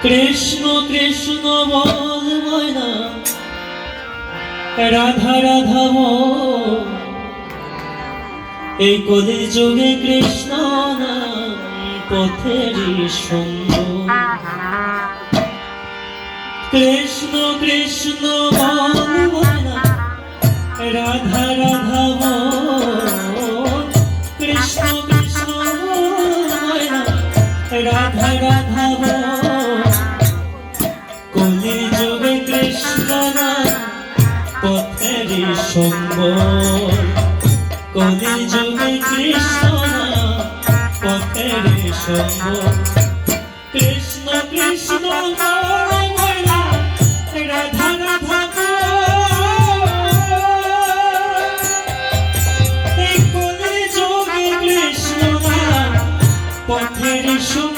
কৃষ্ণ কৃষ্ণ বল ময়না রাধা রাধা বল। এই কলির যুগে কৃষ্ণ নাম পথেরই সঙ্গ। কৃষ্ণ কৃষ্ণ বল ময়না রাধা রাধা বল। কৃষ্ণ কৃষ্ণ বল ময়না রাধা রাধা বল। কলির যুগে কৃষ্ণ নাম পথেরই সম্বল। কলির যুগে কৃষ্ণ নাম পথেরই সম্বল। কৃষ্ণ কৃষ্ণ বল ময়না রাধা রাধা বল। এই কলির যুগে কৃষ্ণ নাম পথেরই সম্বল।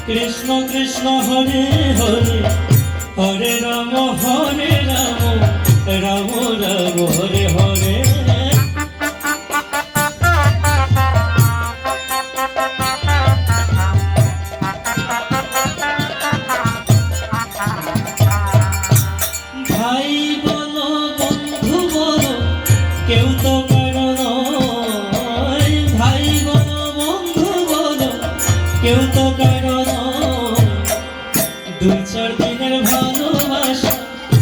কৃষ্ণ কৃষ্ণ হরে হরে হরে রাম রাম রাম হরে হরে। ভাই বলো বন্ধু বলো কেউ তো কারো নয়। ভাই বলো বন্ধু বলো কেউ তো কারো নয়। দুই চার দিনের ভালোবাসা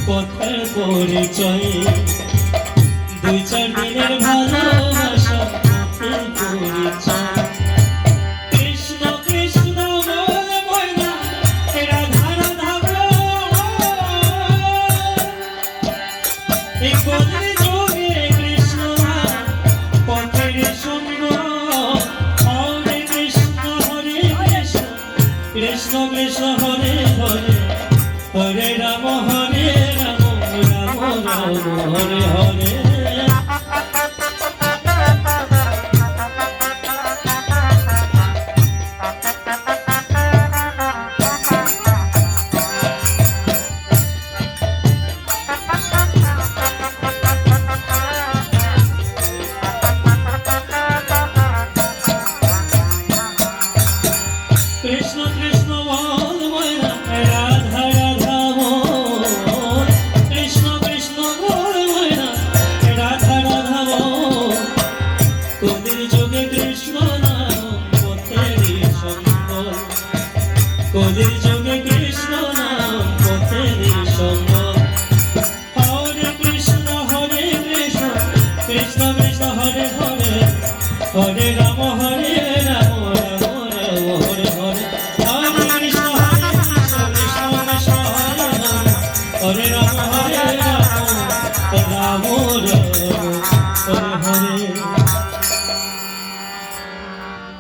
পথের পরিচয়। দুই চার দিনের ভালোবাসা পথের পরিচয়। কৃষ্ণ কৃষ্ণ বল ময়না রাধা রাধা বল। এই কলির যুগে কৃষ্ণ নাম পথের সম্বল। হরে কৃষ্ণ হরে কৃষ্ণ কৃষ্ণ কৃষ্ণ হরে হরে হরে রাম রাম রাম হরে হরে। কৃষ্ণ কৃষ্ণ বল ময়না রাধা রাধা বল। কৃষ্ণ কৃষ্ণ বল ময়না রাধা রাধা বল। কলির যুগে কৃষ্ণ নাম পথেরই সম্বল। কলির যুগে কৃষ্ণ নাম পথেরই সম্বল। হরে কৃষ্ণ কৃষ্ণ কৃষ্ণ হরে হরে হরে রাম রাম রাম হরে হরে। হরে কৃষ্ণ কৃষ্ণ কৃষ্ণ হরে হরে হরে রাম রাম রাম।